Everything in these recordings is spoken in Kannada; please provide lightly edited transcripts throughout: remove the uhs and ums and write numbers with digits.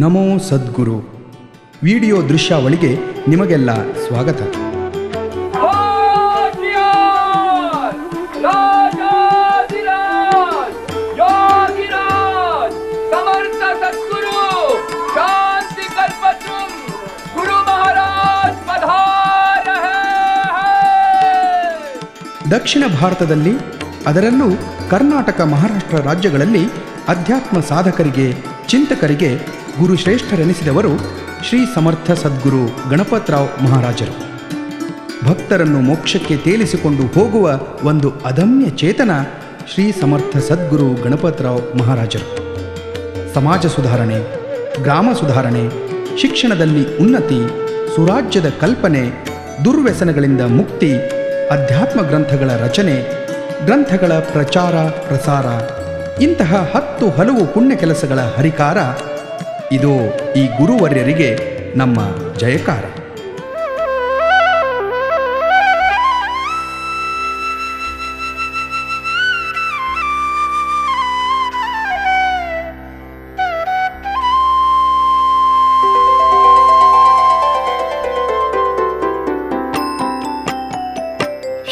ನಮೋ ಸದ್ಗುರು ವಿಡಿಯೋ ದೃಶ್ಯಾವಳಿಗೆ ನಿಮಗೆಲ್ಲ ಸ್ವಾಗತ. ದಕ್ಷಿಣ ಭಾರತದಲ್ಲಿ ಅದರಲ್ಲೂ ಕರ್ನಾಟಕ, ಮಹಾರಾಷ್ಟ್ರ ರಾಜ್ಯಗಳಲ್ಲಿ ಅಧ್ಯಾತ್ಮ ಸಾಧಕರಿಗೆ, ಚಿಂತಕರಿಗೆ ಗುರುಶ್ರೇಷ್ಠರೆನಿಸಿದವರು ಶ್ರೀ ಸಮರ್ಥ ಸದ್ಗುರು ಗಣಪತರಾವ್ ಮಹಾರಾಜರು. ಭಕ್ತರನ್ನು ಮೋಕ್ಷಕ್ಕೆ ತೇಲಿಸಿಕೊಂಡು ಹೋಗುವ ಒಂದು ಅದಮ್ಯ ಚೇತನ ಶ್ರೀ ಸಮರ್ಥ ಸದ್ಗುರು ಗಣಪತರಾವ್ ಮಹಾರಾಜರು. ಸಮಾಜ ಸುಧಾರಣೆ, ಗ್ರಾಮ ಸುಧಾರಣೆ, ಶಿಕ್ಷಣದಲ್ಲಿ ಉನ್ನತಿ, ಸುರಾಜ್ಯದ ಕಲ್ಪನೆ, ದುರ್ವ್ಯಸನಗಳಿಂದ ಮುಕ್ತಿ, ಅಧ್ಯಾತ್ಮ ಗ್ರಂಥಗಳ ರಚನೆ, ಗ್ರಂಥಗಳ ಪ್ರಚಾರ ಪ್ರಸಾರ, ಇಂತಹ 10 ಹಲವು ಪುಣ್ಯ ಕೆಲಸಗಳ ಹರಿಕಾರ ಇದು ಈ ಗುರುವರ್ಯರಿಗೆ ನಮ್ಮ ಜಯಕಾರ.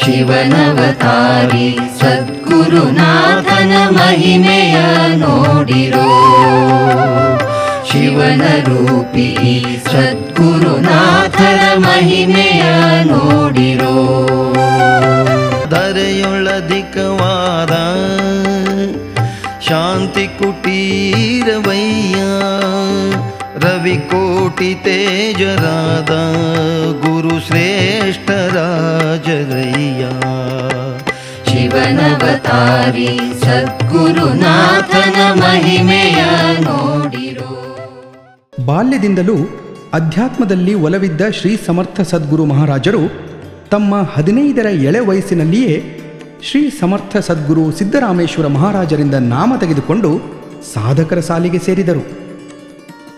ಶಿವನವತಾರಿ ಸದ್ಗುರುನಾಥನ ಮಹಿಮೆಯ ನೋಡಿರೋ, ಶಿವನ ರೂಪಿ ಸದ್ಗುರುನಾಥನ ಮಹಿಮೆಯ ನೋಡಿರೋ. ಧರೆಯೊಳಧಿಕವಾದ ಶಾಂತಿ ಕುಟೀರವಯ್ಯ, ರವಿಕೋಟಿ ತೇಜರಾದ ಗುರು ಶ್ರೇಷ್ಠರಾಜರಯ್ಯ. ಶಿವನವತಾರಿ ಸದ್ಗುರುನಾಥನ ಮಹಿಮೆಯ ನೋಡಿರೋ. ಬಾಲ್ಯದಿಂದಲೂ ಅಧ್ಯಾತ್ಮದಲ್ಲಿ ಒಲವಿದ್ದ ಶ್ರೀ ಸಮರ್ಥ ಸದ್ಗುರು ಮಹಾರಾಜರು ತಮ್ಮ 15ರ ಎಳೆ ವಯಸ್ಸಿನಲ್ಲಿಯೇ ಶ್ರೀ ಸಮರ್ಥ ಸದ್ಗುರು ಸಿದ್ದರಾಮೇಶ್ವರ ಮಹಾರಾಜರಿಂದ ನಾಮ ತೆಗೆದುಕೊಂಡು ಸಾಧಕರ ಸಾಲಿಗೆ ಸೇರಿದರು.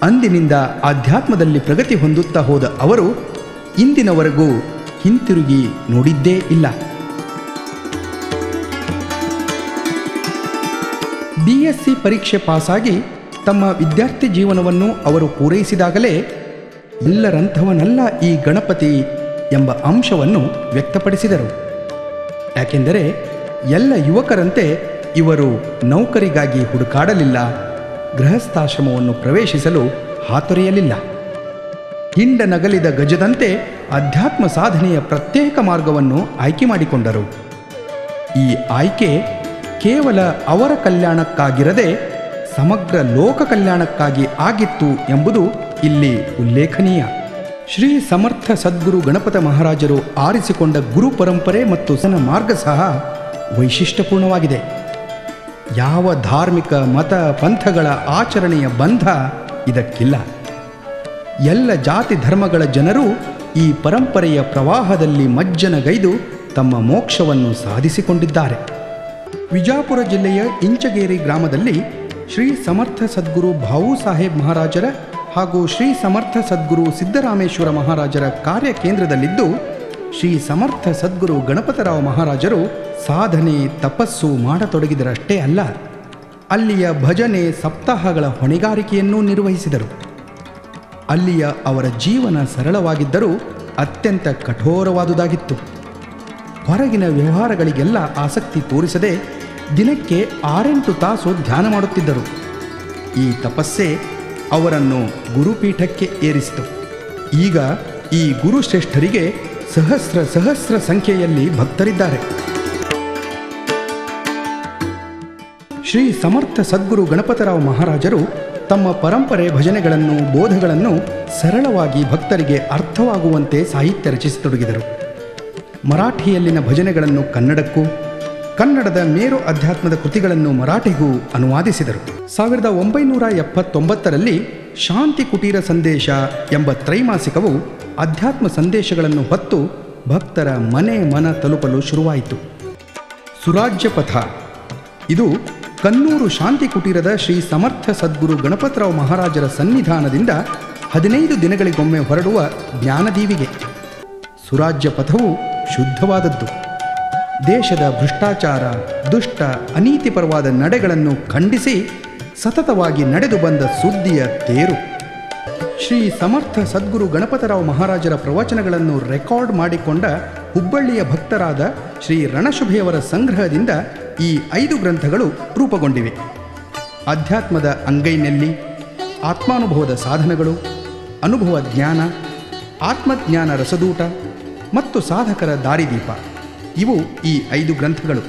ಅಂದಿನಿಂದ ಆಧ್ಯಾತ್ಮದಲ್ಲಿ ಪ್ರಗತಿ ಹೊಂದುತ್ತಾ ಹೋದ ಅವರು ಇಂದಿನವರೆಗೂ ಹಿಂತಿರುಗಿ ನೋಡಿದ್ದೇ ಇಲ್ಲ. BSc ಪರೀಕ್ಷೆ ಪಾಸಾಗಿ ತಮ್ಮ ವಿದ್ಯಾರ್ಥಿ ಜೀವನವನ್ನು ಅವರು ಪೂರೈಸಿದಾಗಲೇ ಎಲ್ಲರಂಥವನಲ್ಲ ಈ ಗಣಪತಿ ಎಂಬ ಅಂಶವನ್ನು ವ್ಯಕ್ತಪಡಿಸಿದರು. ಯಾಕೆಂದರೆ ಎಲ್ಲ ಯುವಕರಂತೆ ಇವರು ನೌಕರಿಗಾಗಿ ಹುಡುಕಾಡಲಿಲ್ಲ, ಗೃಹಸ್ಥಾಶ್ರಮವನ್ನು ಪ್ರವೇಶಿಸಲು ಹಾತೊರೆಯಲಿಲ್ಲ. ಹಿಂಡ ನಗಲಿದ ಗಜದಂತೆ ಅಧ್ಯಾತ್ಮ ಸಾಧನೆಯ ಪ್ರತ್ಯೇಕ ಮಾರ್ಗವನ್ನು ಆಯ್ಕೆ ಮಾಡಿಕೊಂಡರು. ಈ ಆಯ್ಕೆ ಕೇವಲ ಅವರ ಕಲ್ಯಾಣಕ್ಕಾಗಿರದೆ ಸಮಗ್ರ ಲೋಕ ಕಲ್ಯಾಣಕ್ಕಾಗಿ ಆಗಿತ್ತು ಎಂಬುದು ಇಲ್ಲಿ ಉಲ್ಲೇಖನೀಯ. ಶ್ರೀ ಸಮರ್ಥ ಸದ್ಗುರು ಗಣಪತ ಮಹಾರಾಜರು ಆರಿಸಿಕೊಂಡ ಗುರು ಪರಂಪರೆ ಮತ್ತು ಸನ ಮಾರ್ಗ ಸಹ ವೈಶಿಷ್ಟ್ಯಪೂರ್ಣವಾಗಿದೆ. ಯಾವ ಧಾರ್ಮಿಕ ಮತ ಪಂಥಗಳ ಆಚರಣೆಯ ಬಂಧ ಇದಕ್ಕಿಲ್ಲ. ಎಲ್ಲ ಜಾತಿ ಧರ್ಮಗಳ ಜನರು ಈ ಪರಂಪರೆಯ ಪ್ರವಾಹದಲ್ಲಿ ಮಜ್ಜನಗೈದು ತಮ್ಮ ಮೋಕ್ಷವನ್ನು ಸಾಧಿಸಿಕೊಂಡಿದ್ದಾರೆ. ವಿಜಾಪುರ ಜಿಲ್ಲೆಯ ಇಂಚಗೇರಿ ಗ್ರಾಮದಲ್ಲಿ ಶ್ರೀ ಸಮರ್ಥ ಸದ್ಗುರು ಭಾವು ಸಾಹೇಬ್ ಮಹಾರಾಜರ ಹಾಗೂ ಶ್ರೀ ಸಮರ್ಥ ಸದ್ಗುರು ಸಿದ್ದರಾಮೇಶ್ವರ ಮಹಾರಾಜರ ಕಾರ್ಯ ಕೇಂದ್ರದಲ್ಲಿದ್ದು ಶ್ರೀ ಸಮರ್ಥ ಸದ್ಗುರು ಗಣಪತರಾವ್ ಮಹಾರಾಜರು ಸಾಧನೆ ತಪಸ್ಸು ಮಾಡತೊಡಗಿದರಷ್ಟೇ ಅಲ್ಲ, ಅಲ್ಲಿಯ ಭಜನೆ ಸಪ್ತಾಹಗಳ ಹೊಣೆಗಾರಿಕೆಯನ್ನೂ ನಿರ್ವಹಿಸಿದರು. ಅಲ್ಲಿಯ ಅವರ ಜೀವನ ಸರಳವಾಗಿದ್ದರೂ ಅತ್ಯಂತ ಕಠೋರವಾದುದಾಗಿತ್ತು. ಹೊರಗಿನ ವ್ಯವಹಾರಗಳಿಗೆಲ್ಲ ಆಸಕ್ತಿ ತೋರಿಸದೆ ದಿನಕ್ಕೆ 6-8 ತಾಸು ಧ್ಯಾನ ಮಾಡುತ್ತಿದ್ದರು. ಈ ತಪಸ್ಸೇ ಅವರನ್ನು ಗುರುಪೀಠಕ್ಕೆ ಏರಿಸಿತು. ಈಗ ಈ ಗುರುಶ್ರೇಷ್ಠರಿಗೆ ಸಹಸ್ರ ಸಂಖ್ಯೆಯಲ್ಲಿ ಭಕ್ತರಿದ್ದಾರೆ. ಶ್ರೀ ಸಮರ್ಥ ಸದ್ಗುರು ಗಣಪತರಾವ್ ಮಹಾರಾಜರು ತಮ್ಮ ಪರಂಪರೆ ಭಜನೆಗಳನ್ನು, ಬೋಧಗಳನ್ನು ಸರಳವಾಗಿ ಭಕ್ತರಿಗೆ ಅರ್ಥವಾಗುವಂತೆ ಸಾಹಿತ್ಯ ರಚಿಸತೊಡಗಿದರು. ಮರಾಠಿಯಲ್ಲಿನ ಭಜನೆಗಳನ್ನು ಕನ್ನಡಕ್ಕೂ, ಕನ್ನಡದ ಮೇರು ಅಧ್ಯಾತ್ಮದ ಕೃತಿಗಳನ್ನು ಮರಾಠಿಗೂ ಅನುವಾದಿಸಿದರು. 1979ರಲ್ಲಿ ಶಾಂತಿ ಕುಟೀರ ಸಂದೇಶ ಎಂಬ ತ್ರೈಮಾಸಿಕವು ಅಧ್ಯಾತ್ಮ ಸಂದೇಶಗಳನ್ನು ಹೊತ್ತು ಭಕ್ತರ ಮನೆ ಮನ ತಲುಪಲು ಶುರುವಾಯಿತು. ಸುರಾಜ್ಯ ಪಥ ಇದು ಕನ್ನೂರು ಶಾಂತಿ ಕುಟೀರದ ಶ್ರೀ ಸಮರ್ಥ ಸದ್ಗುರು ಗಣಪತರಾವ್ ಮಹಾರಾಜರ ಸನ್ನಿಧಾನದಿಂದ 15 ದಿನಗಳಿಗೊಮ್ಮೆ ಹೊರಡುವ ಜ್ಞಾನದೀವಿಗೆ. ಸುರಾಜ್ಯ ಪಥವು ಶುದ್ಧವಾದದ್ದು. ದೇಶದ ಭ್ರಷ್ಟಾಚಾರ, ದುಷ್ಟ, ಅನೀತಿಪರವಾದ ನಡೆಗಳನ್ನು ಖಂಡಿಸಿ ಸತತವಾಗಿ ನಡೆದು ಬಂದ ಸುದ್ದಿಯ ತೇರು. ಶ್ರೀ ಸಮರ್ಥ ಸದ್ಗುರು ಗಣಪತರಾವ್ ಮಹಾರಾಜರ ಪ್ರವಚನಗಳನ್ನು ರೆಕಾರ್ಡ್ ಮಾಡಿಕೊಂಡ ಹುಬ್ಬಳ್ಳಿಯ ಭಕ್ತರಾದ ಶ್ರೀ ರಣಶುಭೆಯವರ ಸಂಗ್ರಹದಿಂದ ಈ 5 ಗ್ರಂಥಗಳು ರೂಪುಗೊಂಡಿವೆ. ಅಧ್ಯಾತ್ಮದ ಅಂಗೈನೆಲ್ಲಿ, ಆತ್ಮಾನುಭವದ ಸಾಧನಗಳು, ಅನುಭವ ಜ್ಞಾನ, ಆತ್ಮಜ್ಞಾನ ರಸದೂಟ ಮತ್ತು ಸಾಧಕರ ದಾರಿದೀಪ ಇವು ಈ 5 ಗ್ರಂಥಗಳು.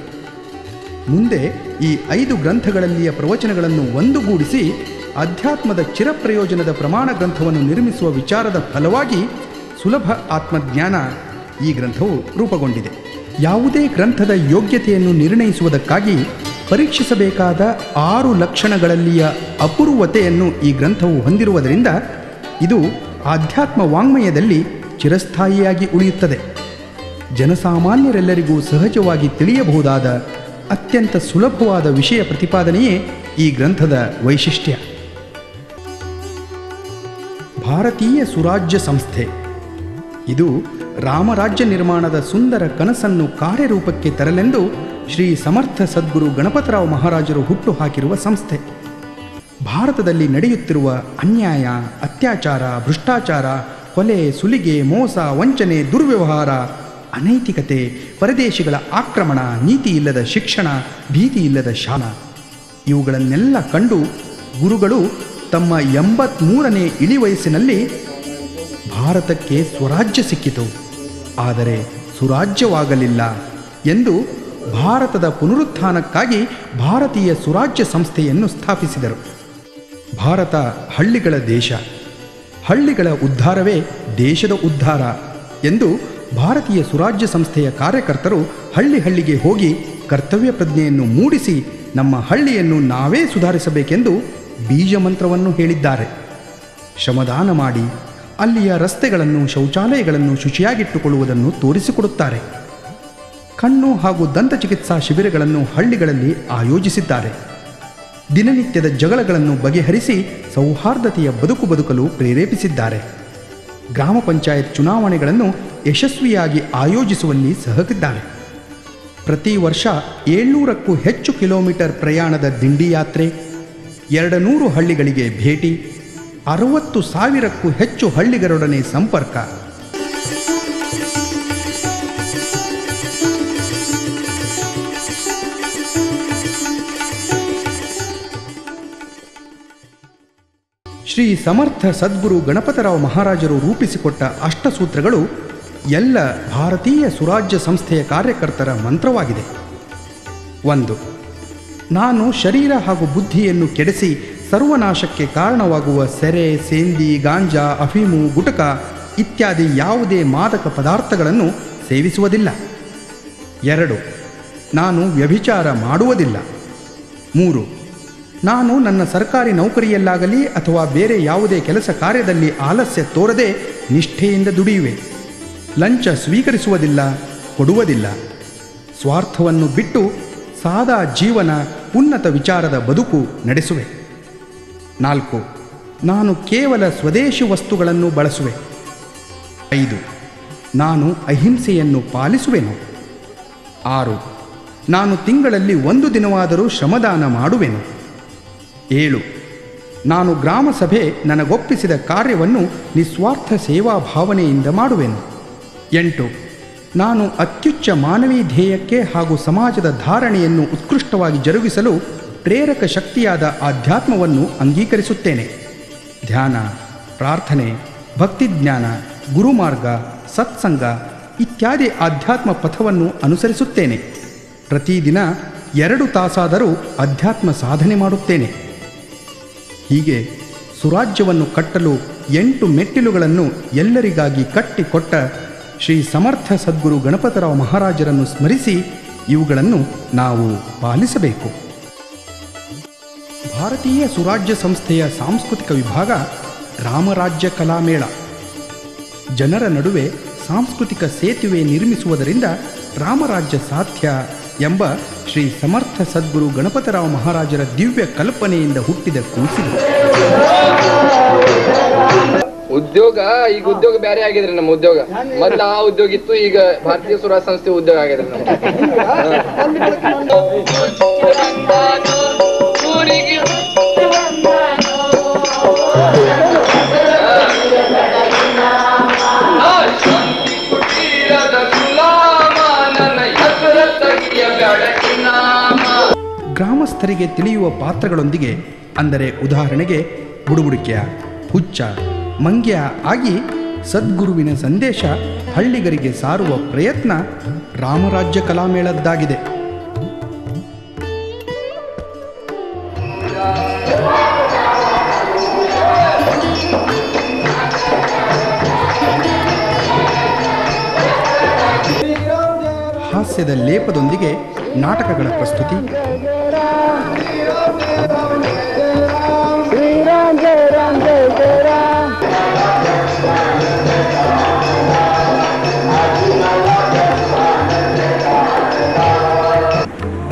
ಮುಂದೆ ಈ 5 ಗ್ರಂಥಗಳಲ್ಲಿಯ ಪ್ರವಚನಗಳನ್ನು ಒಂದುಗೂಡಿಸಿ ಅಧ್ಯಾತ್ಮದ ಚಿರಪ್ರಯೋಜನದ ಪ್ರಮಾಣ ಗ್ರಂಥವನ್ನು ನಿರ್ಮಿಸುವ ವಿಚಾರದ ಫಲವಾಗಿ ಸುಲಭ ಆತ್ಮಜ್ಞಾನ ಈ ಗ್ರಂಥವು ರೂಪುಗೊಂಡಿದೆ. ಯಾವುದೇ ಗ್ರಂಥದ ಯೋಗ್ಯತೆಯನ್ನು ನಿರ್ಣಯಿಸುವುದಕ್ಕಾಗಿ ಪರೀಕ್ಷಿಸಬೇಕಾದ 6 ಲಕ್ಷಣಗಳಲ್ಲಿಯ ಅಪೂರ್ವತೆಯನ್ನು ಈ ಗ್ರಂಥವು ಹೊಂದಿರುವುದರಿಂದ ಇದು ಆಧ್ಯಾತ್ಮ ವಾಂಗ್ಮಯದಲ್ಲಿ ಚಿರಸ್ಥಾಯಿಯಾಗಿ ಉಳಿಯುತ್ತದೆ. ಜನಸಾಮಾನ್ಯರೆಲ್ಲರಿಗೂ ಸಹಜವಾಗಿ ತಿಳಿಯಬಹುದಾದ ಅತ್ಯಂತ ಸುಲಭವಾದ ವಿಷಯ ಪ್ರತಿಪಾದನೆಯೇ ಈ ಗ್ರಂಥದ ವೈಶಿಷ್ಟ್ಯ. ಭಾರತೀಯ ಸುರಾಜ್ಯ ಸಂಸ್ಥೆ ಇದು ರಾಮರಾಜ್ಯ ನಿರ್ಮಾಣದ ಸುಂದರ ಕನಸನ್ನು ಕಾರ್ಯರೂಪಕ್ಕೆ ತರಲೆಂದು ಶ್ರೀ ಸಮರ್ಥ ಸದ್ಗುರು ಗಣಪತರಾವ್ ಮಹಾರಾಜರು ಹುಟ್ಟು ಹಾಕಿರುವ ಸಂಸ್ಥೆ. ಭಾರತದಲ್ಲಿ ನಡೆಯುತ್ತಿರುವ ಅನ್ಯಾಯ, ಅತ್ಯಾಚಾರ, ಭ್ರಷ್ಟಾಚಾರ, ಕೊಲೆ, ಸುಲಿಗೆ, ಮೋಸ, ವಂಚನೆ, ದುರ್ವ್ಯವಹಾರ, ಅನೈತಿಕತೆ, ಪರದೇಶಿಗಳ ಆಕ್ರಮಣ, ನೀತಿ ಇಲ್ಲದ ಶಿಕ್ಷಣ, ಭೀತಿ ಇಲ್ಲದ ಶಾಲಾ ಇವುಗಳನ್ನೆಲ್ಲ ಕಂಡು ಗುರುಗಳು ತಮ್ಮ 83ನೇ ಇಳಿವಯಸ್ಸಿನಲ್ಲಿ ಭಾರತಕ್ಕೆ ಸ್ವರಾಜ್ಯ ಸಿಕ್ಕಿತು, ಆದರೆ ಸುರಾಜ್ಯವಾಗಲಿಲ್ಲ ಎಂದು ಭಾರತದ ಪುನರುತ್ಥಾನಕ್ಕಾಗಿ ಭಾರತೀಯ ಸುರಾಜ್ಯ ಸಂಸ್ಥೆಯನ್ನು ಸ್ಥಾಪಿಸಿದರು. ಭಾರತ ಹಳ್ಳಿಗಳ ದೇಶ, ಹಳ್ಳಿಗಳ ಉದ್ಧಾರವೇ ದೇಶದ ಉದ್ಧಾರ ಎಂದು ಭಾರತೀಯ ಸುರಾಜ್ಯ ಸಂಸ್ಥೆಯ ಕಾರ್ಯಕರ್ತರು ಹಳ್ಳಿಗೆ ಹೋಗಿ ಕರ್ತವ್ಯ ಪ್ರಜ್ಞೆಯನ್ನು ಮೂಡಿಸಿ ನಮ್ಮ ಹಳ್ಳಿಯನ್ನು ನಾವೇ ಸುಧಾರಿಸಬೇಕೆಂದು ಬೀಜ ಮಂತ್ರವನ್ನು ಹೇಳಿದ್ದಾರೆ. ಶ್ರಮದಾನ ಮಾಡಿ ಅಲ್ಲಿಯ ರಸ್ತೆಗಳನ್ನು, ಶೌಚಾಲಯಗಳನ್ನು ಶುಚಿಯಾಗಿಟ್ಟುಕೊಳ್ಳುವುದನ್ನು ತೋರಿಸಿಕೊಡುತ್ತಾರೆ. ಕಣ್ಣು ಹಾಗೂ ದಂತ ಚಿಕಿತ್ಸಾ ಶಿಬಿರಗಳನ್ನು ಹಳ್ಳಿಗಳಲ್ಲಿ ಆಯೋಜಿಸಿದ್ದಾರೆ. ದಿನನಿತ್ಯದ ಜಗಳಗಳನ್ನು ಬಗೆಹರಿಸಿ ಸೌಹಾರ್ದತೆಯ ಬದುಕಲು ಪ್ರೇರೇಪಿಸಿದ್ದಾರೆ. ಗ್ರಾಮ ಪಂಚಾಯತ್ ಚುನಾವಣೆಗಳನ್ನು ಯಶಸ್ವಿಯಾಗಿ ಆಯೋಜಿಸುವಲ್ಲಿ ಸಹಕರಿಸಿದ್ದಾರೆ. ಪ್ರತಿ ವರ್ಷ 700ಕ್ಕೂ ಹೆಚ್ಚು ಕಿಲೋಮೀಟರ್ ಪ್ರಯಾಣದ ದಿಂಡಿ ಯಾತ್ರೆ, 200 ಹಳ್ಳಿಗಳಿಗೆ ಭೇಟಿ, 60,000ಕ್ಕೂ ಹೆಚ್ಚು ಹಳ್ಳಿಗರೊಡನೆ ಸಂಪರ್ಕ, ಶ್ರೀ ಸಮರ್ಥ ಸದ್ಗುರು ಗಣಪತರಾವ್ ಮಹಾರಾಜರು ರೂಪಿಸಿಕೊಟ್ಟ ಅಷ್ಟಸೂತ್ರಗಳು ಎಲ್ಲ ಭಾರತೀಯ ಸುರಾಜ್ಯ ಸಂಸ್ಥೆಯ ಕಾರ್ಯಕರ್ತರ ಮಂತ್ರವಾಗಿದೆ. 1. ನಾನು ಶರೀರ ಹಾಗೂ ಬುದ್ಧಿಯನ್ನು ಕೆಡಿಸಿ ಸರ್ವನಾಶಕ್ಕೆ ಕಾರಣವಾಗುವ ಸೆರೆ, ಸೇಂದಿ, ಗಾಂಜಾ, ಅಫೀಮು, ಗುಟಕ ಇತ್ಯಾದಿ ಯಾವುದೇ ಮಾದಕ ಪದಾರ್ಥಗಳನ್ನು ಸೇವಿಸುವುದಿಲ್ಲ. 2. ನಾನು ವ್ಯಭಿಚಾರ ಮಾಡುವುದಿಲ್ಲ. 3. ನಾನು ನನ್ನ ಸರ್ಕಾರಿ ನೌಕರಿಯಲ್ಲಾಗಲಿ ಅಥವಾ ಬೇರೆ ಯಾವುದೇ ಕೆಲಸ ಕಾರ್ಯದಲ್ಲಿ ಆಲಸ್ಯ ತೋರದೆ ನಿಷ್ಠೆಯಿಂದ ದುಡಿಯುವೆ. ಲಂಚ ಸ್ವೀಕರಿಸುವುದಿಲ್ಲ, ಕೊಡುವುದಿಲ್ಲ. ಸ್ವಾರ್ಥವನ್ನು ಬಿಟ್ಟು ಸಾದಾ ಜೀವನ, ಉನ್ನತ ವಿಚಾರದ ಬದುಕು ನಡೆಸುವೆ. 4. ನಾನು ಕೇವಲ ಸ್ವದೇಶಿ ವಸ್ತುಗಳನ್ನು ಬಳಸುವೆ. 5. ನಾನು ಅಹಿಂಸೆಯನ್ನು ಪಾಲಿಸುವೆನು. 6. ನಾನು ತಿಂಗಳಲ್ಲಿ 1 ದಿನವಾದರೂ ಶ್ರಮದಾನ ಮಾಡುವೆನು. 7. ನಾನು ಗ್ರಾಮ ಸಭೆ ನನಗೊಪ್ಪಿಸಿದ ಕಾರ್ಯವನ್ನು ನಿಸ್ವಾರ್ಥ ಸೇವಾ ಭಾವನೆಯಿಂದ ಮಾಡುವೆನು. 8. ನಾನು ಅತ್ಯುಚ್ಚ ಮಾನವೀಯ ಧ್ಯೇಯಕ್ಕೆ ಹಾಗೂ ಸಮಾಜದ ಧಾರಣೆಯನ್ನು ಉತ್ಕೃಷ್ಟವಾಗಿ ಜರುಗಿಸಲು ಪ್ರೇರಕ ಶಕ್ತಿಯಾದ ಆಧ್ಯಾತ್ಮವನ್ನು ಅಂಗೀಕರಿಸುತ್ತೇನೆ. ಧ್ಯಾನ, ಪ್ರಾರ್ಥನೆ, ಭಕ್ತಿಜ್ಞಾನ, ಗುರುಮಾರ್ಗ, ಸತ್ಸಂಗ ಇತ್ಯಾದಿ ಆಧ್ಯಾತ್ಮ ಪಥವನ್ನು ಅನುಸರಿಸುತ್ತೇನೆ. ಪ್ರತಿದಿನ 2 ತಾಸಾದರೂ ಅಧ್ಯಾತ್ಮ ಸಾಧನೆ ಮಾಡುತ್ತೇನೆ. ಹೀಗೆ ಸುರಾಜ್ಯವನ್ನು ಕಟ್ಟಲು 8 ಮೆಟ್ಟಿಲುಗಳನ್ನು ಎಲ್ಲರಿಗಾಗಿ ಕಟ್ಟಿಕೊಟ್ಟ ಶ್ರೀ ಸಮರ್ಥ ಸದ್ಗುರು ಗಣಪತರಾವ್ ಮಹಾರಾಜರನ್ನು ಸ್ಮರಿಸಿ ಇವುಗಳನ್ನು ನಾವು ಪಾಲಿಸಬೇಕು. ಭಾರತೀಯ ಸುರಾಜ್ಯ ಸಂಸ್ಥೆಯ ಸಾಂಸ್ಕೃತಿಕ ವಿಭಾಗ ರಾಮರಾಜ್ಯ ಕಲಾಮೇಳ. ಜನರ ನಡುವೆ ಸಾಂಸ್ಕೃತಿಕ ಸೇತುವೆ ನಿರ್ಮಿಸುವುದರಿಂದ ರಾಮರಾಜ್ಯ ಸಾಧ್ಯ ಎಂಬ ಶ್ರೀ ಸಮರ್ಥ ಸದ್ಗುರು ಗಣಪತರಾವ್ ಮಹಾರಾಜರ ದಿವ್ಯ ಕಲ್ಪನೆಯಿಂದ ಹುಟ್ಟಿದ ಕೂಸಿದೆ. ಉದ್ಯೋಗ ಈಗ ಉದ್ಯೋಗ ಬೇರೆ ಆಗಿದ್ರಿ. ನಮ್ಮ ಉದ್ಯೋಗ ಮೊದ್ಲು ಆ ಉದ್ಯೋಗ ಇತ್ತು, ಈಗ ಭಾರತೀಯ ಸುರಾಜ್ಯ ಸಂಸ್ಥೆ ಉದ್ಯೋಗ ಆಗಿದ್ರಿ ನಮ್ಮ ಗ್ರಾಮಸ್ಥರಿಗೆ ತಿಳಿಯುವ ಪಾತ್ರಗಳೊಂದಿಗೆ, ಅಂದರೆ ಉದಾಹರಣೆಗೆ ಬುಡುಬುಡಿಕೆಯ, ಹುಚ್ಚ, ಮಂಗ್ಯ ಆಗಿ ಸದ್ಗುರುವಿನ ಸಂದೇಶ ಹಳ್ಳಿಗರಿಗೆ ಸಾರುವ ಪ್ರಯತ್ನ ರಾಮರಾಜ್ಯ ಕಲಾಮೇಳದ್ದಾಗಿದೆ. ಹಾಸ್ಯದ ಲೇಪದೊಂದಿಗೆ ನಾಟಕಗಳ ಪ್ರಸ್ತುತಿ,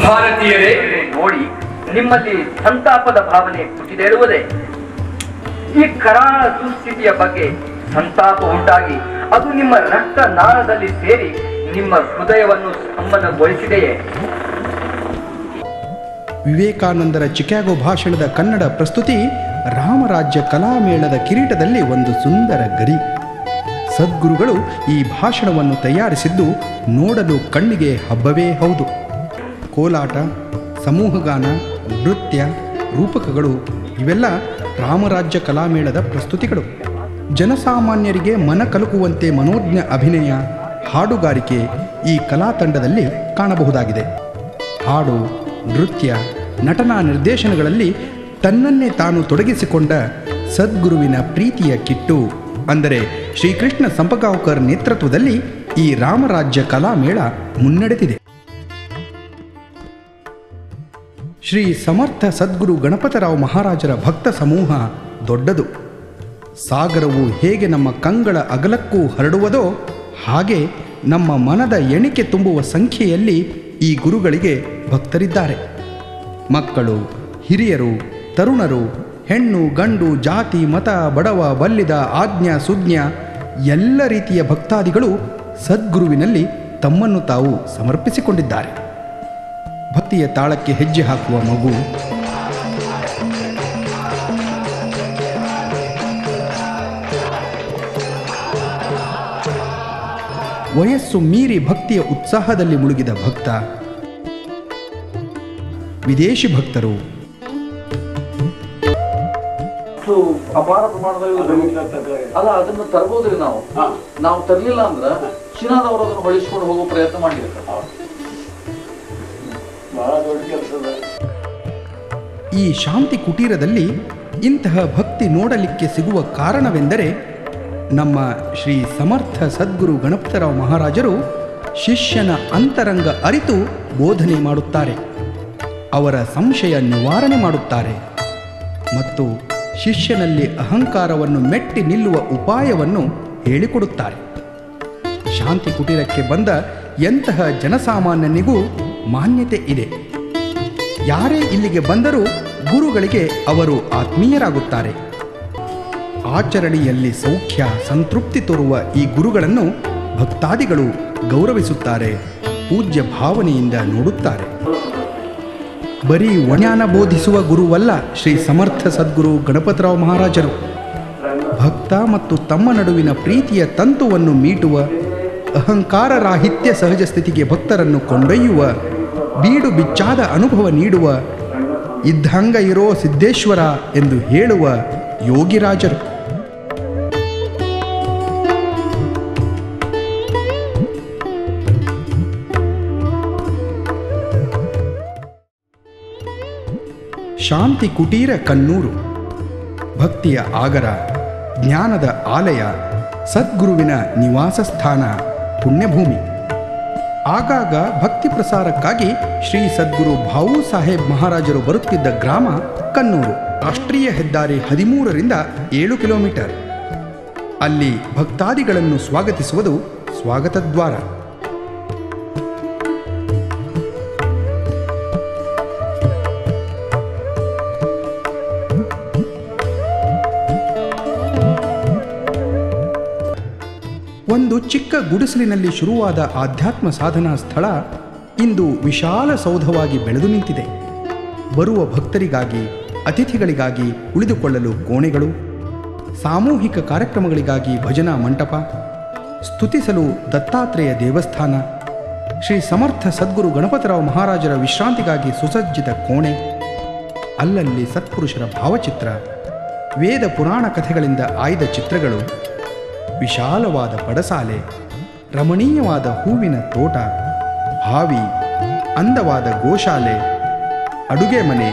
ಭಾರತೀಯರೇ ನೋಡಿ, ನಿಮ್ಮಲ್ಲಿ ಸಂತಾಪದ ಭಾವನೆ ಪುಟಿದೇಳುವುದೇ? ಈ ಕರಾಳ ದುಸ್ಥಿತಿಯ ಬಗ್ಗೆ ಸಂತಾಪ ಉಂಟಾಗಿ ಅದು ನಿಮ್ಮ ರಕ್ತ ನಾಳದಲ್ಲಿ ಸೇರಿ ನಿಮ್ಮ ಹೃದಯವನ್ನು ಸಂಬಂಧಗೊಳಿಸಿದೆಯೇ? ವಿವೇಕಾನಂದರ ಚಿಕಾಗೋ ಭಾಷಣದ ಕನ್ನಡ ಪ್ರಸ್ತುತಿ ರಾಮರಾಜ್ಯ ಕಲಾಮೇಳದ ಕಿರೀಟದಲ್ಲಿ ಒಂದು ಸುಂದರ ಗರಿ. ಸದ್ಗುರುಗಳು ಈ ಭಾಷಣವನ್ನು ತಯಾರಿಸಿದ್ದು ನೋಡಲು ಕಣ್ಣಿಗೆ ಹಬ್ಬವೇ ಹೌದು. ಕೋಲಾಟ, ಸಮೂಹಗಾನ, ನೃತ್ಯ, ರೂಪಕಗಳು ಇವೆಲ್ಲ ರಾಮರಾಜ್ಯ ಕಲಾಮೇಳದ ಪ್ರಸ್ತುತಿಗಳು. ಜನಸಾಮಾನ್ಯರಿಗೆ ಮನ ಕಲುಕುವಂತೆ ಮನೋಜ್ಞ ಅಭಿನಯ, ಹಾಡುಗಾರಿಕೆ ಈ ಕಲಾತಂಡದಲ್ಲಿ ಕಾಣಬಹುದಾಗಿದೆ. ಹಾಡು, ನೃತ್ಯ, ನಟನಾ ನಿರ್ದೇಶನಗಳಲ್ಲಿ ತನ್ನನ್ನೇ ತಾನು ತೊಡಗಿಸಿಕೊಂಡ ಸದ್ಗುರುವಿನ ಪ್ರೀತಿಯ ಕಿಟ್ಟು ಅಂದರೆ ಶ್ರೀಕೃಷ್ಣ ಸಂಪಗಾಂವ್ಕರ್ ನೇತೃತ್ವದಲ್ಲಿ ಈ ರಾಮರಾಜ್ಯ ಕಲಾಮೇಳ ಮುನ್ನಡೆದಿದೆ. ಶ್ರೀ ಸಮರ್ಥ ಸದ್ಗುರು ಗಣಪತರಾವ್ ಮಹಾರಾಜರ ಭಕ್ತ ಸಮೂಹ ದೊಡ್ಡದು. ಸಾಗರವು ಹೇಗೆ ನಮ್ಮ ಕಂಗಳ ಅಗಲಕ್ಕೂ ಹರಡುವುದೋ ಹಾಗೆ ನಮ್ಮ ಮನದ ಎಣಿಕೆ ತುಂಬುವ ಸಂಖ್ಯೆಯಲ್ಲಿ ಈ ಗುರುಗಳಿಗೆ ಭಕ್ತರಿದ್ದಾರೆ. ಮಕ್ಕಳು, ಹಿರಿಯರು, ತರುಣರು, ಹೆಣ್ಣು, ಗಂಡು, ಜಾತಿ, ಮತ, ಬಡವ, ಬಲ್ಲಿದ, ಆಜ್ಞಾ, ಸುಜ್ಞ ಎಲ್ಲ ರೀತಿಯ ಭಕ್ತಾದಿಗಳು ಸದ್ಗುರುವಿನಲ್ಲಿ ತಮ್ಮನ್ನು ತಾವು ಸಮರ್ಪಿಸಿಕೊಂಡಿದ್ದಾರೆ. ಭಕ್ತಿಯ ತಾಳಕ್ಕೆ ಹೆಜ್ಜೆ ಹಾಕುವ ಮಗು, ವಯಸ್ಸು ಮೀರಿ ಭಕ್ತಿಯ ಉತ್ಸಾಹದಲ್ಲಿ ಮುಳುಗಿದ ಭಕ್ತ, ವಿದೇಶಿ ಭಕ್ತರು, ಅಪಾರ ಪ್ರಮಾಣದಲ್ಲಿ ಅಲ್ಲ, ಅದನ್ನು ತರಬಹುದ್ರಿ. ನಾವು ತರಲಿಲ್ಲ ಅಂದ್ರೆ ಚೀನಾದವರು ಅದನ್ನು ಹೊಳಿಸ್ಕೊಂಡು ಹೋಗೋ ಪ್ರಯತ್ನ ಮಾಡಿರ್ತಾರೆ. ಬಹಳ ದೊಡ್ಡ ಕೆಲಸದ ಈ ಶಾಂತಿ ಕುಟೀರದಲ್ಲಿ ಇಂತಹ ಭಕ್ತಿ ನೋಡಲಿಕ್ಕೆ ಸಿಗುವ ಕಾರಣವೆಂದರೆ ನಮ್ಮ ಶ್ರೀ ಸಮರ್ಥ ಸದ್ಗುರು ಗಣಪತರಾವ್ ಮಹಾರಾಜರು ಶಿಷ್ಯನ ಅಂತರಂಗ ಅರಿತು ಬೋಧನೆ ಮಾಡುತ್ತಾರೆ. ಅವರ ಸಂಶಯ ನಿವಾರಣೆ ಮಾಡುತ್ತಾರೆ ಮತ್ತು ಶಿಷ್ಯನಲ್ಲಿ ಅಹಂಕಾರವನ್ನು ಮೆಟ್ಟಿ ನಿಲ್ಲುವ ಉಪಾಯವನ್ನು ಹೇಳಿಕೊಡುತ್ತಾರೆ. ಶಾಂತಿ ಕುಟೀರಕ್ಕೆ ಬಂದ ಎಂತಹ ಜನಸಾಮಾನ್ಯನಿಗೂ ಮಾನ್ಯತೆ ಇದೆ. ಯಾರೇ ಇಲ್ಲಿಗೆ ಬಂದರೂ ಗುರುಗಳಿಗೆ ಅವರು ಆತ್ಮೀಯರಾಗುತ್ತಾರೆ. ಆಚರಣೆಯಲ್ಲಿ ಸೌಖ್ಯ, ಸಂತೃಪ್ತಿ ತೋರುವ ಈ ಗುರುಗಳನ್ನು ಭಕ್ತಾದಿಗಳು ಗೌರವಿಸುತ್ತಾರೆ, ಪೂಜ್ಯ ಭಾವನೆಯಿಂದ ನೋಡುತ್ತಾರೆ. ಬರೀ ಜ್ಞಾನ ಬೋಧಿಸುವ ಗುರುವಲ್ಲ ಶ್ರೀ ಸಮರ್ಥ ಸದ್ಗುರು ಗಣಪತರಾವ್ ಮಹಾರಾಜರು. ಭಕ್ತ ಮತ್ತು ತಮ್ಮ ನಡುವಿನ ಪ್ರೀತಿಯ ತಂತುವನ್ನು ಮೀಟುವ, ಅಹಂಕಾರ ರಾಹಿತ್ಯ ಸಹಜ ಸ್ಥಿತಿಗೆ ಭಕ್ತರನ್ನು ಕೊಂಡೊಯ್ಯುವ, ಬೀಡು ಬಿಚ್ಚಾದ ಅನುಭವ ನೀಡುವ, ಇದ್ದಂಗ ಇರೋ ಸಿದ್ದೇಶ್ವರ ಎಂದು ಹೇಳುವ ಯೋಗಿರಾಜರು. ಶಾಂತಿ ಕುಟೀರ ಕನ್ನೂರು ಭಕ್ತಿಯ ಆಗರ, ಜ್ಞಾನದ ಆಲಯ, ಸದ್ಗುರುವಿನ ನಿವಾಸ ಸ್ಥಾನ, ಪುಣ್ಯಭೂಮಿ. ಆಗಾಗ ಭಕ್ತಿ ಪ್ರಸಾರಕ್ಕಾಗಿ ಶ್ರೀ ಸದ್ಗುರು ಭಾವು ಸಾಹೇಬ್ ಮಹಾರಾಜರು ಬರುತ್ತಿದ್ದ ಗ್ರಾಮ ಕನ್ನೂರು. ರಾಷ್ಟ್ರೀಯ ಹೆದ್ದಾರಿ 13ರಿಂದ 7 ಕಿಲೋಮೀಟರ್. ಅಲ್ಲಿ ಭಕ್ತಾದಿಗಳನ್ನು ಸ್ವಾಗತಿಸುವುದು ಸ್ವಾಗತ ದ್ವಾರ. ಒಂದು ಚಿಕ್ಕ ಗುಡಿಸಲಿನಲ್ಲಿ ಶುರುವಾದ ಆಧ್ಯಾತ್ಮ ಸಾಧನಾ ಸ್ಥಳ ಇಂದು ವಿಶಾಲ ಸೌಧವಾಗಿ ಬೆಳೆದು ನಿಂತಿದೆ. ಬರುವ ಭಕ್ತರಿಗಾಗಿ, ಅತಿಥಿಗಳಿಗಾಗಿ ಉಳಿದುಕೊಳ್ಳಲು ಕೋಣೆಗಳು, ಸಾಮೂಹಿಕ ಕಾರ್ಯಕ್ರಮಗಳಿಗಾಗಿ ಭಜನಾ ಮಂಟಪ, ಸ್ತುತಿಸಲು ದತ್ತಾತ್ರೇಯ ದೇವಸ್ಥಾನ, ಶ್ರೀ ಸಮರ್ಥ ಸದ್ಗುರು ಗಣಪತರಾವ್ ಮಹಾರಾಜರ ವಿಶ್ರಾಂತಿಗಾಗಿ ಸುಸಜ್ಜಿತ ಕೋಣೆ, ಅಲ್ಲಲ್ಲಿ ಸತ್ಪುರುಷರ ಭಾವಚಿತ್ರ, ವೇದ ಪುರಾಣ ಕಥೆಗಳಿಂದ ಆಯ್ದ ಚಿತ್ರಗಳು, ವಿಶಾಲವಾದ ಪಡಸಾಲೆ, ರಮಣೀಯವಾದ ಹೂವಿನ ತೋಟ, ಬಾವಿ, ಅಂದವಾದ ಗೋಶಾಲೆ, ಅಡುಗೆ ಮನೆ,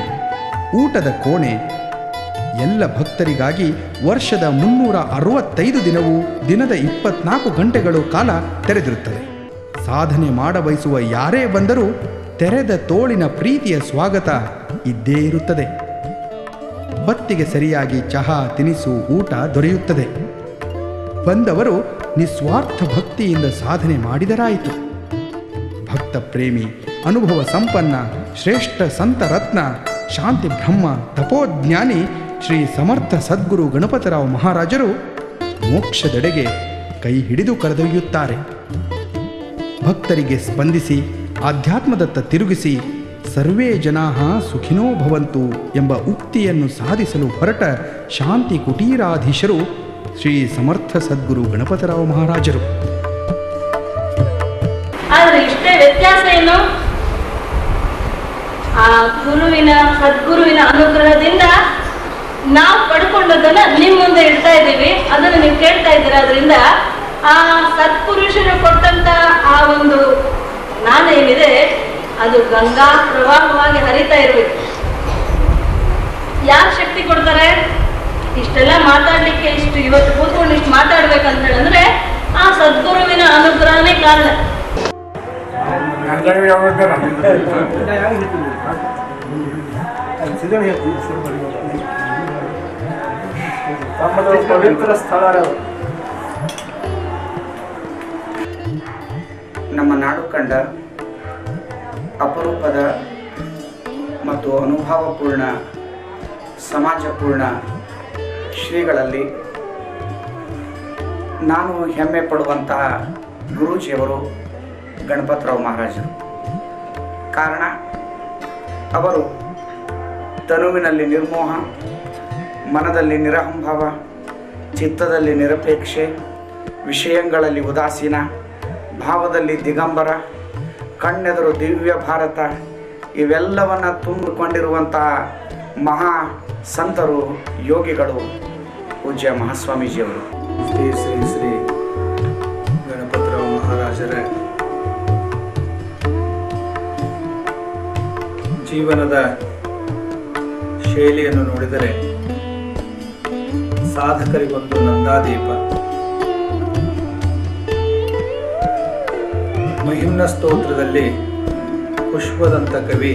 ಊಟದ ಕೋಣೆ ಎಲ್ಲ ಭಕ್ತರಿಗಾಗಿ ವರ್ಷದ 365 ದಿನವೂ ದಿನದ 24 ಗಂಟೆಗಳು ಕಾಲ ತೆರೆದಿರುತ್ತದೆ. ಸಾಧನೆ ಮಾಡಬಯಸುವ ಯಾರೇ ಬಂದರೂ ತೆರೆದ ತೋಳಿನ ಪ್ರೀತಿಯ ಸ್ವಾಗತ ಇದ್ದೇ ಇರುತ್ತದೆ. ಬತ್ತಿಗೆ ಸರಿಯಾಗಿ ಚಹಾ, ತಿನಿಸು, ಊಟ ದೊರೆಯುತ್ತದೆ. ಬಂದವರು ನಿಸ್ವಾರ್ಥ ಭಕ್ತಿಯಿಂದ ಸಾಧನೆ ಮಾಡಿದರಾಯಿತು. ಭಕ್ತ ಪ್ರೇಮಿ, ಅನುಭವ ಸಂಪನ್ನ, ಶ್ರೇಷ್ಠ ಸಂತ ರತ್ನ, ಶಾಂತಿ ಬ್ರಹ್ಮ, ತಪೋಜ್ಞಾನಿ ಶ್ರೀ ಸಮರ್ಥ ಸದ್ಗುರು ಗಣಪತರಾವ್ ಮಹಾರಾಜರು ಮೋಕ್ಷದೆಡೆಗೆ ಕೈ ಹಿಡಿದು ಕರೆದೊಯ್ಯುತ್ತಾರೆ. ಭಕ್ತರಿಗೆ ಸ್ಪಂದಿಸಿ ಆಧ್ಯಾತ್ಮದತ್ತ ತಿರುಗಿಸಿ ಸರ್ವೇ ಜನಾಃ ಸುಖಿನೋ ಭವಂತು ಎಂಬ ಉಕ್ತಿಯನ್ನು ಸಾಧಿಸಲು ಹೊರಟ ಶಾಂತಿ ಕುಟೀರಾಧೀಶರು ಶ್ರೀ ಸಮರ್ಥ ಸದ್ಗುರು ಗಣಪತರಾವ್ ಮಹಾರಾಜರು. ಆದ್ರೆ ಇಷ್ಟೇ ವ್ಯತ್ಯಾಸ ಏನು? ಆ ಗುರುವಿನ ಸದ್ಗುರುವಿನ ಅನುಗ್ರಹದಿಂದ ನಾವು ಪಡ್ಕೊಂಡದನ್ನ ನಿಮ್ ಮುಂದೆ ಇಡ್ತಾ ಇದ್ದೀವಿ, ಅದನ್ನು ನೀವು ಕೇಳ್ತಾ ಇದ್ದೀರ. ಅದರಿಂದ ಆ ಸತ್ಪುರುಷರು ಕೊಟ್ಟಂತ ಆ ಒಂದು ಜ್ಞಾನ ಏನಿದೆ ಅದು ಗಂಗಾ ಪ್ರವಾಹವಾಗಿ ಹರಿತಾ ಇರ್ಬೇಕು. ಯಾರು ಶಕ್ತಿ ಕೊಡ್ತಾರೆ? ಇಷ್ಟೆಲ್ಲ ಮಾತಾಡ್ಲಿಕ್ಕೆ, ಇಷ್ಟು ಇವತ್ತು ಕೂತ್ಕೊಂಡು ಇಷ್ಟು ಮಾತಾಡ್ಬೇಕಂತ ಹೇಳಿದ್ರೆ ಆ ಸದ್ಗುರುವಿನ ಅನುಗ್ರಹನೇ ಕಾರಣ. ಪವಿತ್ರ ಸ್ಥಳ ನಮ್ಮ ನಾಡು ಕಂಡ ಅಪರೂಪದ ಮತ್ತು ಅನುಭವಪೂರ್ಣ ಸಮಾಜಪೂರ್ಣ ಶ್ರೀಗಳಲ್ಲಿ ನಾನು ಹೆಮ್ಮೆ ಪಡುವಂತಹ ಗುರೂಜಿಯವರು ಗಣಪತರಾವ್ ಮಹಾರಾಜರು. ಕಾರಣ ಅವರು ತನುವಿನಲ್ಲಿ ನಿರ್ಮೋಹ, ಮನದಲ್ಲಿ ನಿರಹಂಭಾವ, ಚಿತ್ತದಲ್ಲಿ ನಿರಪೇಕ್ಷೆ, ವಿಷಯಗಳಲ್ಲಿ ಉದಾಸೀನ, ಭಾವದಲ್ಲಿ ದಿಗಂಬರ, ಕಣ್ಣೆದುರು ದಿವ್ಯ ಭಾರತ ಇವೆಲ್ಲವನ್ನು ತುಂಬಿಕೊಂಡಿರುವಂತಹ ಮಹಾ ಸಂತರು, ಯೋಗಿಗಳು ಪೂಜ್ಯ ಮಹಾಸ್ವಾಮೀಜಿಯವರು. ಶ್ರೀ ಶ್ರೀ ಶ್ರೀ ಗಣಪತರಾವ್ ಮಹಾರಾಜರ ಜೀವನದ ಶೈಲಿಯನ್ನು ನೋಡಿದರೆ ಸಾಧಕರಿಗೊಂದು ನಂದಾದೀಪ. ಮಹಿಮ್ನ ಸ್ತೋತ್ರದಲ್ಲಿ ಪುಷ್ಪದಂತ ಕವಿ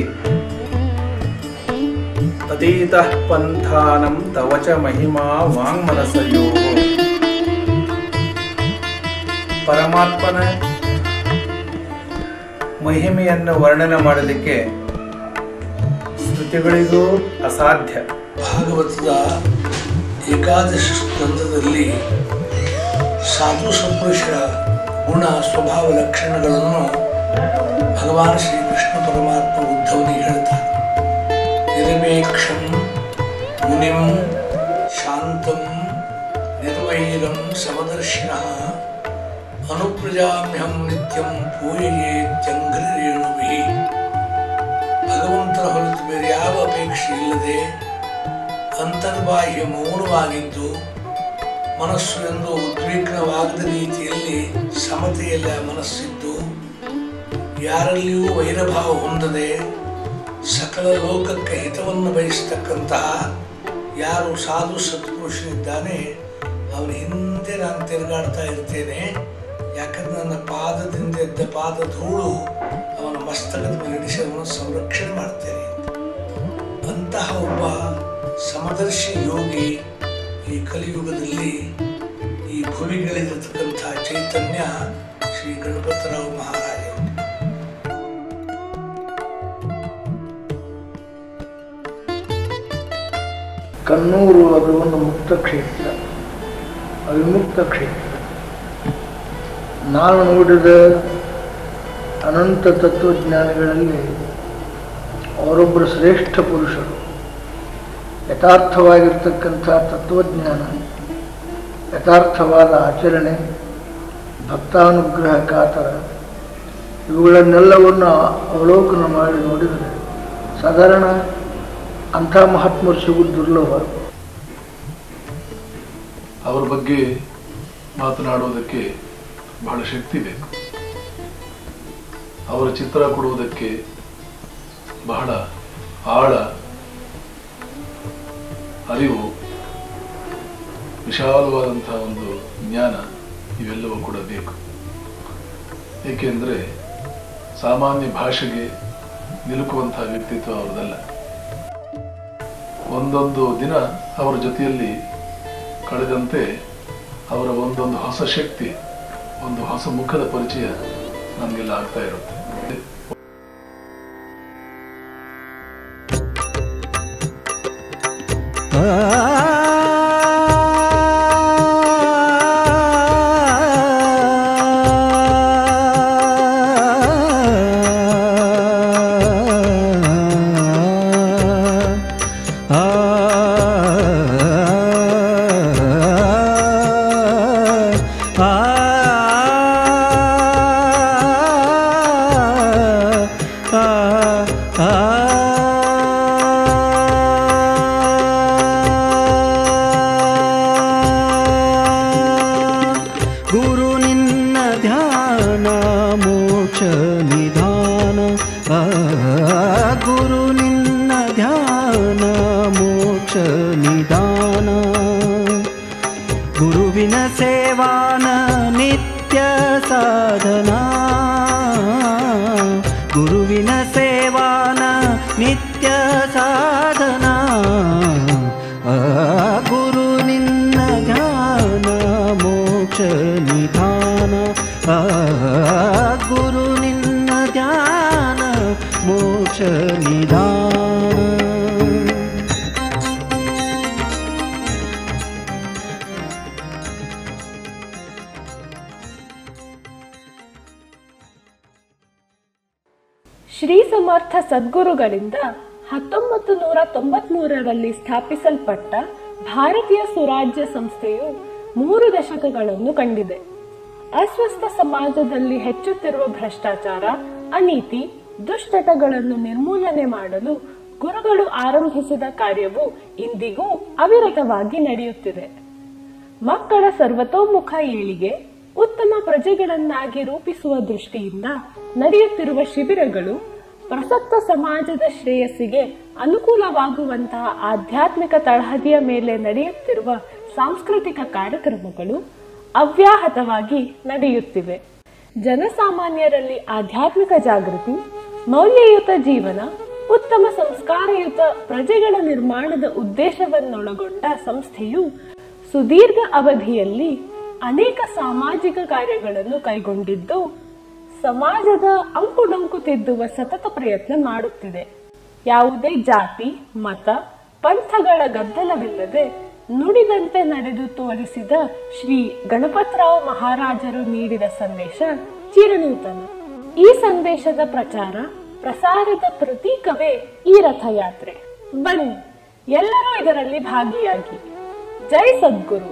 ಅತೀತ ಪಂಥಾನಂ ತವಚ ಮಹಿಮಾ ವಾಂಗ್ಮನಸಯೋ, ಪರಮಾತ್ಮನ ಮಹಿಮೆಯನ್ನು ವರ್ಣನೆ ಮಾಡಲಿಕ್ಕೆ ಶ್ರುತಿಗಳಿಗೂ ಅಸಾಧ್ಯ. ಭಾಗವತದ ಏಕಾದಶ ಸ್ಕಂದದಲ್ಲಿ ಸಾಧು ಸತ್ಪುರುಷರ ಗುಣ ಸ್ವಭಾವ ಲಕ್ಷಣಗಳನ್ನು ಭಗವಾನ್ ಶ್ರೀಕೃಷ್ಣ ಪರಮಾತ್ಮ ಉದ್ಧವನಿಗೆ ಹೇಳ್ತಾರೆ. ನಿರಪೇಕ್ಷಂ ಮುನಿಂ ಶಾಂತಂ ನಿರ್ವೈರಂ ಸಮದರ್ಶಿನಃ ಅನುಪ್ರಜಾಮ್ಯಹಂ ನಿತ್ಯಂ ಪೂಯಯೇತ್ಯಂಘ್ರಿರೇಣುಭಿಃ. ಭಗವಂತನ ಹೊರತು ಬೇರೆ ಯಾವ ಅಪೇಕ್ಷೆ ಇಲ್ಲದೆ ಅಂತರ್ಬಾಹ್ಯ ಮೌನವಾಗಿದ್ದು ಮನಸ್ಸು ಎಂದು ಉದ್ವಿಗ್ನವಾಗದ ರೀತಿಯಲ್ಲಿ ಸಮತೆಯಲ್ಲಿ ಮನಸ್ಸಿದ್ದು, ಯಾರಲ್ಲಿಯೂ ವೈರಭಾವ ಹೊಂದದೆ ಸಕಲ ಲೋಕಕ್ಕೆ ಹಿತವನ್ನು ಬಯಸತಕ್ಕಂತಹ ಯಾರು ಸಾಧು ಸತ್ಪುರುಷನಿದ್ದಾನೆ ಅವನ ಹಿಂದೆ ನಾನು ತಿರುಗಾಡ್ತಾ ಇರ್ತೇನೆ. ಯಾಕಂದ್ರೆ ನನ್ನ ಪಾದದಿಂದ ಎದ್ದ ಪಾದ ಧೂಳು ಅವನ ಮಸ್ತಕದ ಮೇಲೆ ಇಡಿಸಿ ಅವನು ಸಂರಕ್ಷಣೆ ಮಾಡ್ತೇನೆ. ಅಂತಹ ಒಬ್ಬ ಸಮದರ್ಶಿ ಯೋಗಿ ಈ ಕಲಿಯುಗದಲ್ಲಿ ಈ ಭುವಿಗಳಿರತಕ್ಕಂಥ ಚೈತನ್ಯ ಶ್ರೀ ಗಣಪತರಾವ್ ಮಹಾರಾಜ. ಕಣ್ಣೂರು ಅದು ಒಂದು ಮುಕ್ತ ಕ್ಷೇತ್ರ, ಅವಿಮುಕ್ತ ಕ್ಷೇತ್ರ. ನಾನು ನೋಡಿದ ಅನಂತ ತತ್ವಜ್ಞಾನಿಗಳಲ್ಲಿ ಅವರೊಬ್ಬರು ಶ್ರೇಷ್ಠ ಪುರುಷರು. ಯಥಾರ್ಥವಾಗಿರ್ತಕ್ಕಂಥ ತತ್ವಜ್ಞಾನ, ಯಥಾರ್ಥವಾದ ಆಚರಣೆ, ಭಕ್ತಾನುಗ್ರಹ ಕಾತರ, ಇವುಗಳನ್ನೆಲ್ಲವನ್ನು ಅವಲೋಕನ ಮಾಡಿ ನೋಡಿದರೆ ಸಾಧಾರಣ ಅಂಥ ಮಹಾತ್ಮರು ಸಿಗುವುದು ದುರ್ಲಭ. ಅವರ ಬಗ್ಗೆ ಮಾತನಾಡುವುದಕ್ಕೆ ಬಹಳ ಶಕ್ತಿ ಬೇಕು. ಅವರ ಚಿತ್ರ ಕೊಡುವುದಕ್ಕೆ ಬಹಳ ಆಳ ಅರಿವು, ವಿಶಾಲವಾದಂತಹ ಒಂದು ಜ್ಞಾನ ಇವೆಲ್ಲವೂ ಕೂಡ ಬೇಕು. ಏಕೆಂದರೆ ಸಾಮಾನ್ಯ ಭಾಷೆಗೆ ನಿಲುಕುವಂತಹ ವ್ಯಕ್ತಿತ್ವ ಅವರದಲ್ಲ. ಒಂದೊಂದು ದಿನ ಅವರ ಜೊತೆಯಲ್ಲಿ ಕಳೆದಂತೆ ಅವರ ಒಂದೊಂದು ಹೊಸ ಶಕ್ತಿ, ಒಂದು ಹೊಸ ಮುಖದ ಪರಿಚಯ ನಮಗೆಲ್ಲ ಆಗ್ತಾ ಇರುತ್ತೆ. ಶ್ರೀ ಸಮರ್ಥ ಸದ್ಗುರುಗಳಿಂದ 1993ರಲ್ಲಿ ಸ್ಥಾಪಿಸಲ್ಪಟ್ಟ ಭಾರತೀಯ ಸುರಾಜ್ಯ ಸಂಸ್ಥೆಯು 3 ದಶಕಗಳನ್ನು ಕಂಡಿದೆ. ಅಸ್ವಸ್ಥ ಸಮಾಜದಲ್ಲಿ ಹೆಚ್ಚುತ್ತಿರುವ ಭ್ರಷ್ಟಾಚಾರ, ಅನೀತಿ, ದುಶ್ಚಟಗಳನ್ನು ನಿರ್ಮೂಲನೆ ಮಾಡಲು ಗುರುಗಳು ಆರಂಭಿಸಿದ ಕಾರ್ಯವು ಇಂದಿಗೂ ಅವಿರತವಾಗಿ ನಡೆಯುತ್ತಿದೆ. ಮಕ್ಕಳ ಸರ್ವತೋಮುಖ ಏಳಿಗೆ, ಉತ್ತಮ ಪ್ರಜೆಗಳನ್ನಾಗಿ ರೂಪಿಸುವ ದೃಷ್ಟಿಯಿಂದ ನಡೆಯುತ್ತಿರುವ ಶಿಬಿರಗಳು, ಪ್ರಸಕ್ತ ಸಮಾಜದ ಶ್ರೇಯಸ್ಸಿಗೆ ಅನುಕೂಲವಾಗುವಂತಹ ಆಧ್ಯಾತ್ಮಿಕ ತಳಹದಿಯ ಮೇಲೆ ನಡೆಯುತ್ತಿರುವ ಸಾಂಸ್ಕೃತಿಕ ಕಾರ್ಯಕ್ರಮಗಳು ಅವ್ಯಾಹತವಾಗಿ ನಡೆಯುತ್ತಿವೆ. ಜನಸಾಮಾನ್ಯರಲ್ಲಿ ಆಧ್ಯಾತ್ಮಿಕ ಜಾಗೃತಿ, ಮೌಲ್ಯಯುತ ಜೀವನ, ಉತ್ತಮ ಸಂಸ್ಕಾರಯುತ ಪ್ರಜೆಗಳ ನಿರ್ಮಾಣದ ಉದ್ದೇಶವನ್ನೊಳಗೊಂಡ ಸಂಸ್ಥೆಯು ಸುದೀರ್ಘ ಅವಧಿಯಲ್ಲಿ ಅನೇಕ ಸಾಮಾಜಿಕ ಕಾರ್ಯಗಳನ್ನು ಕೈಗೊಂಡಿದ್ದು, ಸಮಾಜದ ಅಂಕುಡೊಂಕು ತಿದ್ದುವ ಸತತ ಪ್ರಯತ್ನ ಮಾಡುತ್ತಿದೆ. ಯಾವುದೇ ಜಾತಿ, ಮತ, ಪಂಥಗಳ ಗದ್ದಲವಿಲ್ಲದೆ ನುಡಿದಂತೆ ನಡೆದು ತೋರಿಸಿದ ಶ್ರೀ ಗಣಪತರಾವ್ ಮಹಾರಾಜರು ನೀಡಿದ ಸಂದೇಶ ಚಿರನೂತನ. ಈ ಸಂದೇಶದ ಪ್ರಚಾರ ಪ್ರಸಾರದ ಪ್ರತೀಕವೇ ಈ ರಥಯಾತ್ರೆ. ಬನ್ನಿ, ಎಲ್ಲರೂ ಇದರಲ್ಲಿ ಭಾಗಿಯಾಗಿ. ಜೈ ಸದ್ಗುರು.